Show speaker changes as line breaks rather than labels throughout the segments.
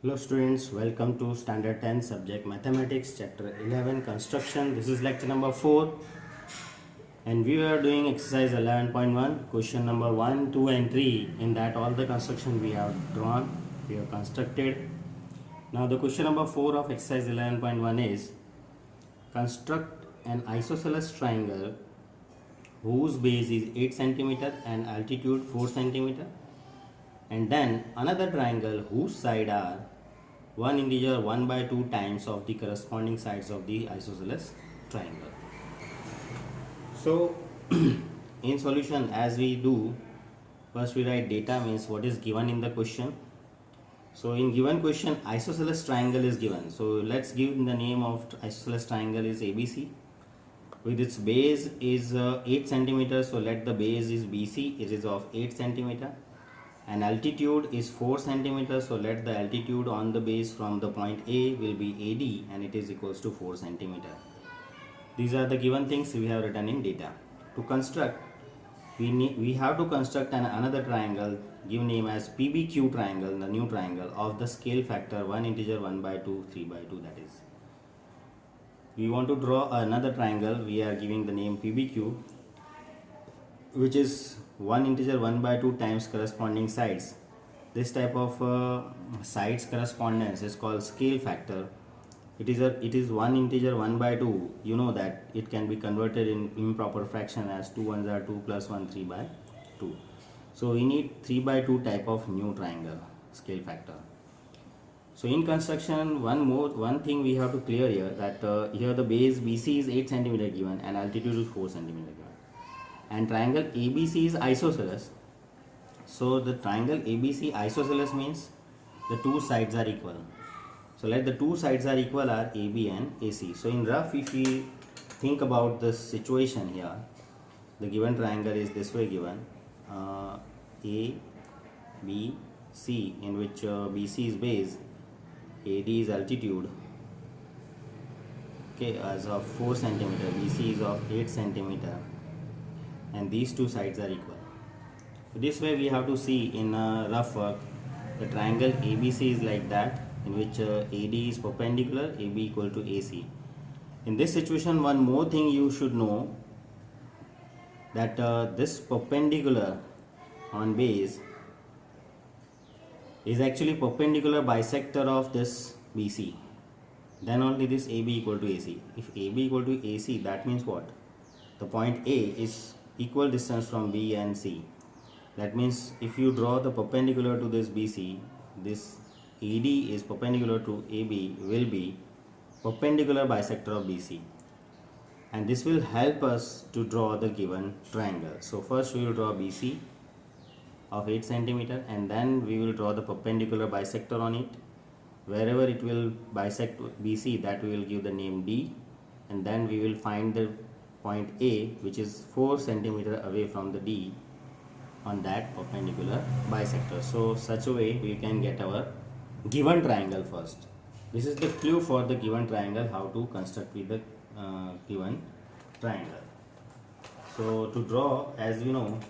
Hello students, welcome to standard 10 subject mathematics chapter 11 construction. This is lecture number 4 and we are doing exercise 11.1 question number 1, 2 and 3. In that all the construction we have drawn, we have constructed. Now the question number 4 of exercise 11.1 is construct an isosceles triangle whose base is 8 centimeter and altitude 4 centimeter, and then another triangle whose side are one integer 1 by 2 times of the corresponding sides of the isosceles triangle. So in solution, as we do, first we write data, means what is given in the question. So in given question, isosceles triangle is given. So let's give the name of isosceles triangle is ABC, with its base is 8 centimeters. So let the base is BC, it is of 8 centimeter, and altitude is 4 centimeters. So let the altitude on the base from the point A will be AD, and it is equals to 4 centimeter. These are the given things we have written in data. To construct, we have to construct another triangle, give name as PBQ triangle, the new triangle of the scale factor 1 integer 1 by 2 3 by 2. That is, we want to draw another triangle. We are giving the name PBQ, which is 1 integer 1 by 2 times corresponding sides. This type of sides correspondence is called scale factor. It is 1 integer 1 by 2. You know that it can be converted in improper fraction as 2 ones are 2 plus 1 3 by 2. So we need 3 by 2 type of new triangle scale factor. So in construction, one thing we have to clear here, that here the base BC is 8 centimeter given and altitude is 4 centimeter given, and triangle ABC is isosceles. So the triangle ABC isosceles means the two sides are equal. So let the two sides are equal are AB and AC. So in rough, if we think about this situation here, the given triangle is this way given, A, B, C, in which BC is base, AD is altitude, okay, as of 4 centimeter, BC is of 8 centimeter, and these two sides are equal. So this way we have to see in rough work, the triangle ABC is like that, in which AD is perpendicular, AB equal to AC. In this situation, one more thing you should know, that this perpendicular on base is actually perpendicular bisector of this BC. Then only this AB equal to AC. If AB equal to AC, that means what? The point A is equal distance from B and C. That means if you draw the perpendicular to this BC, this AD is perpendicular to AB will be perpendicular bisector of BC, and this will help us to draw the given triangle. So first we will draw BC of 8 centimeter, and then we will draw the perpendicular bisector on it. Wherever it will bisect BC, that we will give the name D, and then we will find the point A, which is 4 centimeter away from the D, on that perpendicular bisector. So such a way we can get our given triangle first. This is the clue for the given triangle, how to construct with the given triangle. So to draw, as you know,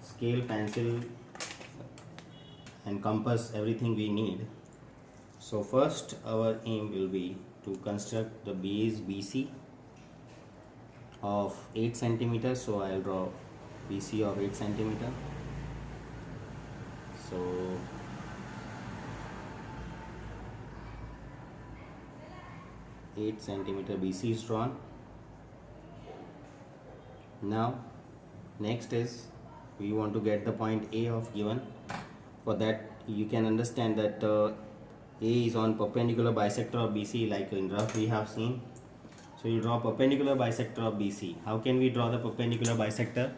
scale, pencil and compass, everything we need. So first our aim will be to construct the base BC of 8 centimeters. So I will draw BC of 8 centimeter. So BC is drawn. Now next is we want to get the point A of given. For that you can understand that A is on perpendicular bisector of BC, like in rough we have seen. So you draw perpendicular bisector of BC. How can we draw the perpendicular bisector?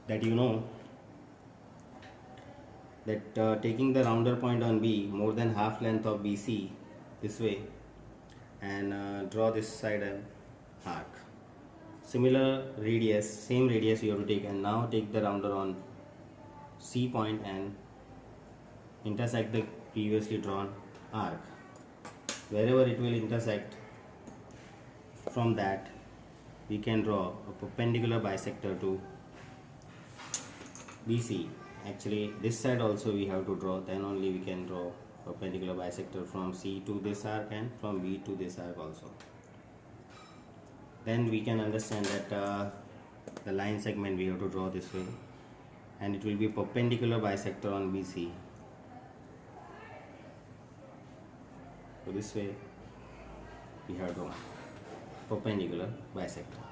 That you know that taking the rounder point on B more than half length of BC this way, and draw this side an arc. Similar radius, same radius you have to take, and now take the rounder on C point and intersect the previously drawn arc. Wherever it will intersect, from that we can draw a perpendicular bisector to BC. Actually this side also we have to draw, then only we can draw perpendicular bisector from C to this arc and from B to this arc also. Then we can understand that the line segment we have to draw this way, and it will be perpendicular bisector on BC. So this way we have drawn perpendicular bisector.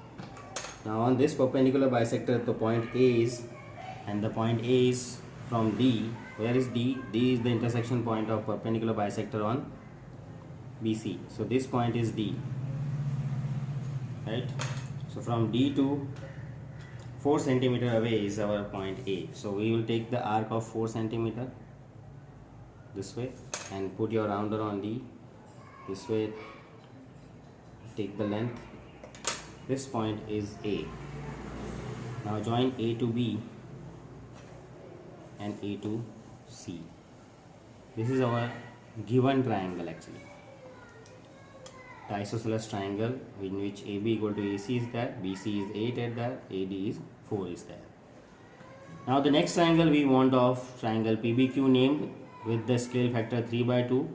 Now on this perpendicular bisector, the point A is, and the point A is from D. Where is D? D is the intersection point of perpendicular bisector on BC. So this point is D, right? So from D to 4 centimeter away is our point A. So we will take the arc of 4 centimeter this way and put your rounder on D. This way, take the length. This point is A. Now join A to B and A to C. This is our given triangle actually. The isosceles triangle in which AB equal to AC is there, BC is 8 at there, AD is 4 is there. Now the next triangle we want of triangle PBQ named with the scale factor 3/2.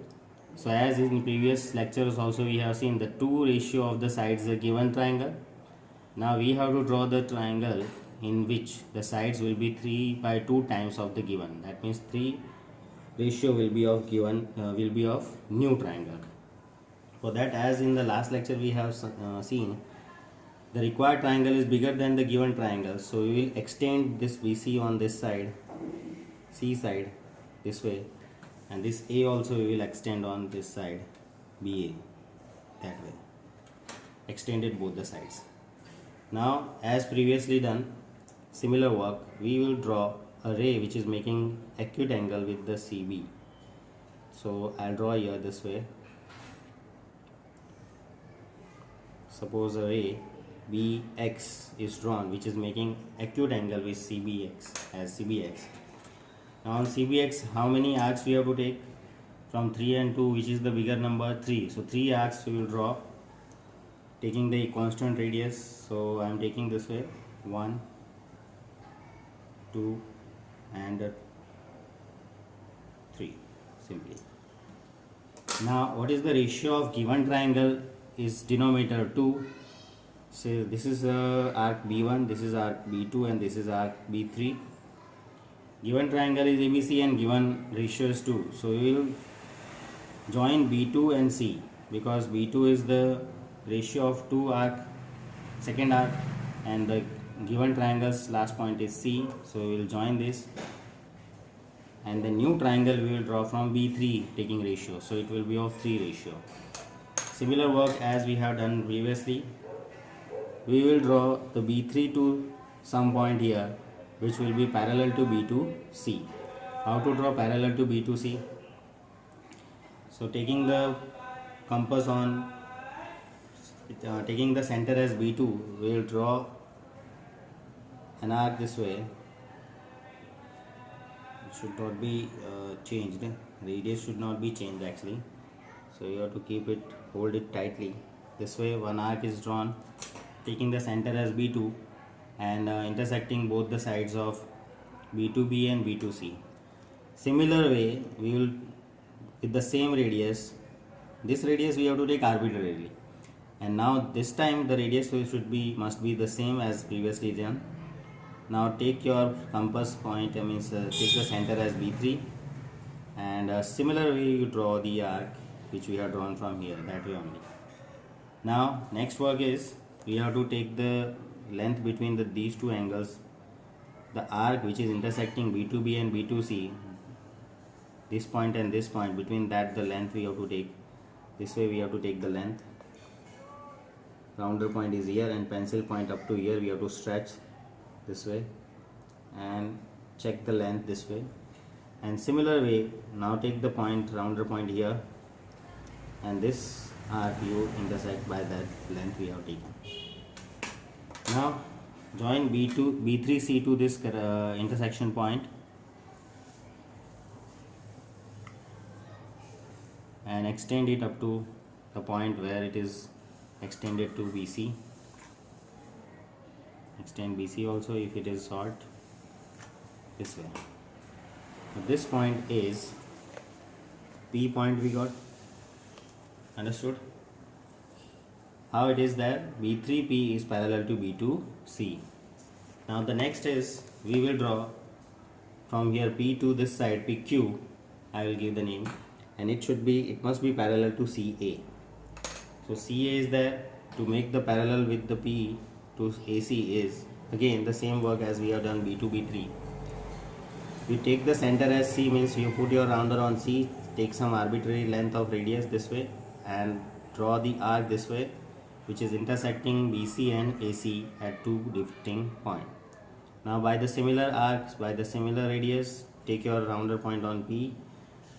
So as in previous lectures also we have seen the 2 ratio of the sides a given triangle. Now we have to draw the triangle in which the sides will be 3/2 times of the given. That means 3 ratio will be of given will be of new triangle. For that, as in the last lecture we have seen, the required triangle is bigger than the given triangle. So we will extend this BC on this side, C side this way, and this A also we will extend on this side, BA, that way. Extended both the sides. Now as previously done, similar work, we will draw a ray which is making acute angle with the CB. So I'll draw here this way. Suppose a ray BX is drawn which is making acute angle with CBX as CBX. Now on CBX, how many arcs we have to take? From 3 and 2, which is the bigger number? 3. So 3 arcs we will draw, taking the constant radius. So I am taking this way, 1, 2 and 3 simply. Now what is the ratio of given triangle is denominator 2. So this is arc B1, this is arc B2 and this is arc B3. Given triangle is ABC and given ratio is 2. So we will join B2 and C because B2 is the ratio of 2 arc, second arc, and the given triangle's last point is C. So we will join this, and the new triangle we will draw from B3 taking ratio. So it will be of 3 ratio. Similar work as we have done previously. We will draw the B3 to some point here which will be parallel to B2C. How to draw parallel to B2C? So taking the compass on, taking the center as B2, we will draw an arc this way. It should not be changed. Radius should not be changed actually. So you have to keep it, hold it tightly. This way one arc is drawn, taking the center as B2 and intersecting both the sides of B2B and B2C. Similar way, we will, with the same radius, this radius we have to take arbitrarily, and now this time the radius must be the same as previously done. Now take your compass point, take the center as B3, and similar way you draw the arc which we have drawn from here, that way only. Now next work is we have to take the length between these two angles, the arc which is intersecting B2B and B2C, this point and this point, between that the length we have to take. This way we have to take the length. Rounder point is here and pencil point up to here we have to stretch this way and check the length this way. And similar way, now take the point, rounder point here, and this arc you intersect by that length we have taken. Now join B3C to this intersection point and extend it up to the point where it is extended to BC. Extend BC also if it is short, this way. So this point is P point we got. Understood? How it is that B3P is parallel to B2C. Now the next is we will draw from here P to this side PQ. I will give the name, and it must be parallel to CA. So CA is there. To make the parallel with the P to AC is again the same work as we have done B2 B3. We take the center as C, means you put your rounder on C, take some arbitrary length of radius this way and draw the arc this way, which is intersecting BC and AC at two distinct points. Now by the similar arcs, by the similar radius, take your rounder point on P,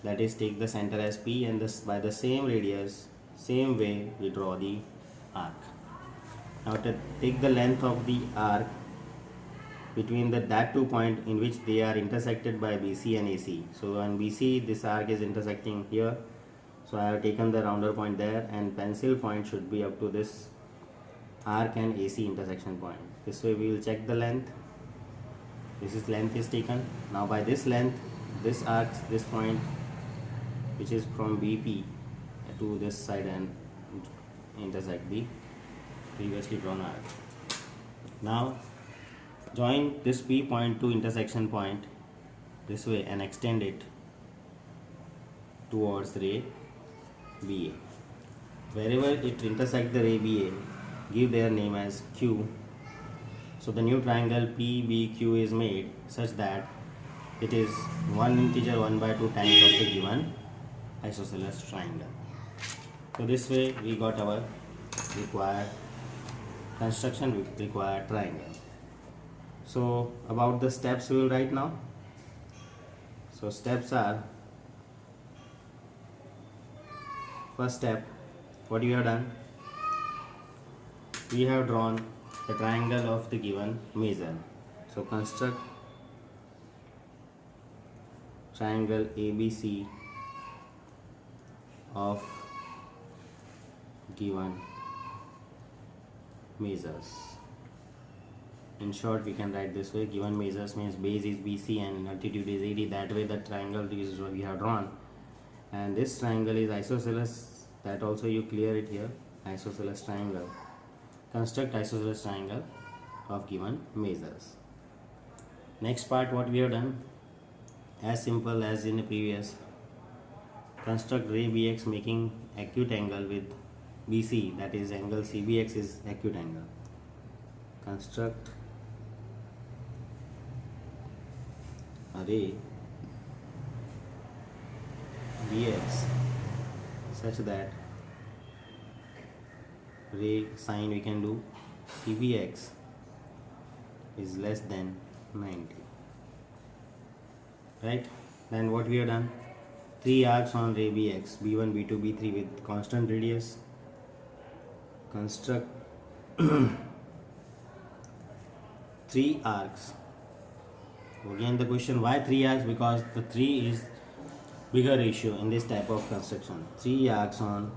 that is take the center as P, and by the same radius, same way we draw the arc. Now to take the length of the arc between that 2 points in which they are intersected by BC and AC. So on BC this arc is intersecting here, so I have taken the rounder point there, and pencil point should be up to this arc and AC intersection point. This way we will check the length. This length is taken. Now by this length, this arc, this point which is from BP to this side and intersect the previously drawn arc. Now join this P point to intersection point this way and extend it towards ray BA. Wherever it intersects the ray BA, give their name as Q. So the new triangle PBQ is made such that it is one integer 1/2 times of the given isosceles triangle. So this way we got our required construction with required triangle. So about the steps we will write now. So steps are, first step, what you have done, we have drawn the triangle of the given measure. So construct triangle ABC of given measures. In short, we can write this way: given measures means base is BC and altitude is AD. That way the triangle is we have drawn, and this triangle is isosceles. That also you clear it here, isosceles triangle. Construct isosceles triangle of given measures. Next part, what we have done, as simple as in the previous, construct ray BX making acute angle with BC, that is angle CBX is acute angle. Construct a ray BX such that ray sine we can do CBX is less than 90. Right? Then what we have done, 3 arcs on ray BX, B1, B2, B3 with constant radius. Construct 3 arcs. Again the question, why 3 arcs? Because the 3 is bigger ratio in this type of construction. 3 arcs on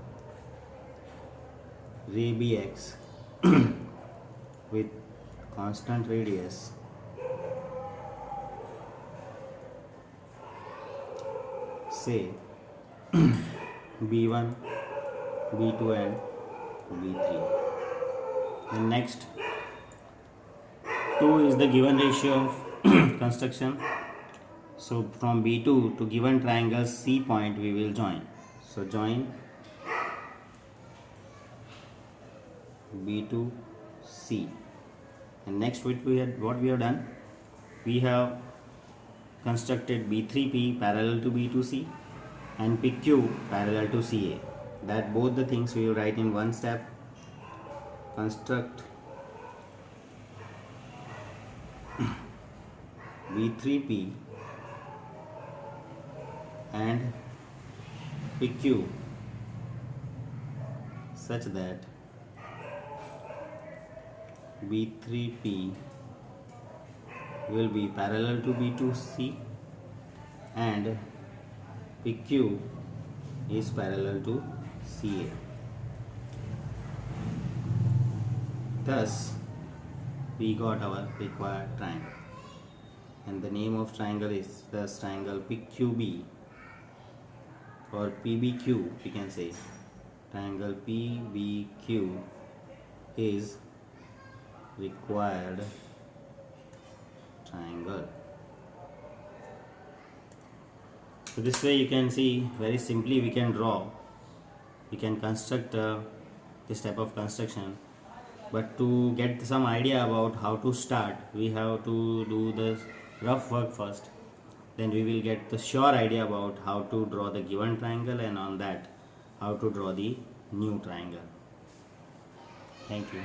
ray BX with constant radius, say B1, B2 and B3. And next, 2 is the given ratio of construction. So from B2 to given triangle C point we will join. So join B2 C. And next what we have done, we have constructed B3P parallel to B2C and PQ parallel to CA. That both the things we will write in one step. Construct B3P and PQ such that B3P will be parallel to B2C and PQ is parallel to CA. Thus we got our required triangle, and the name of triangle is thus triangle PQB or PBQ, we can say triangle PBQ is required triangle. So this way you can see very simply we can draw, we can construct this type of construction. But to get some idea about how to start, we have to do the rough work first. Then we will get the sure idea about how to draw the given triangle, and on that how to draw the new triangle. Thank you.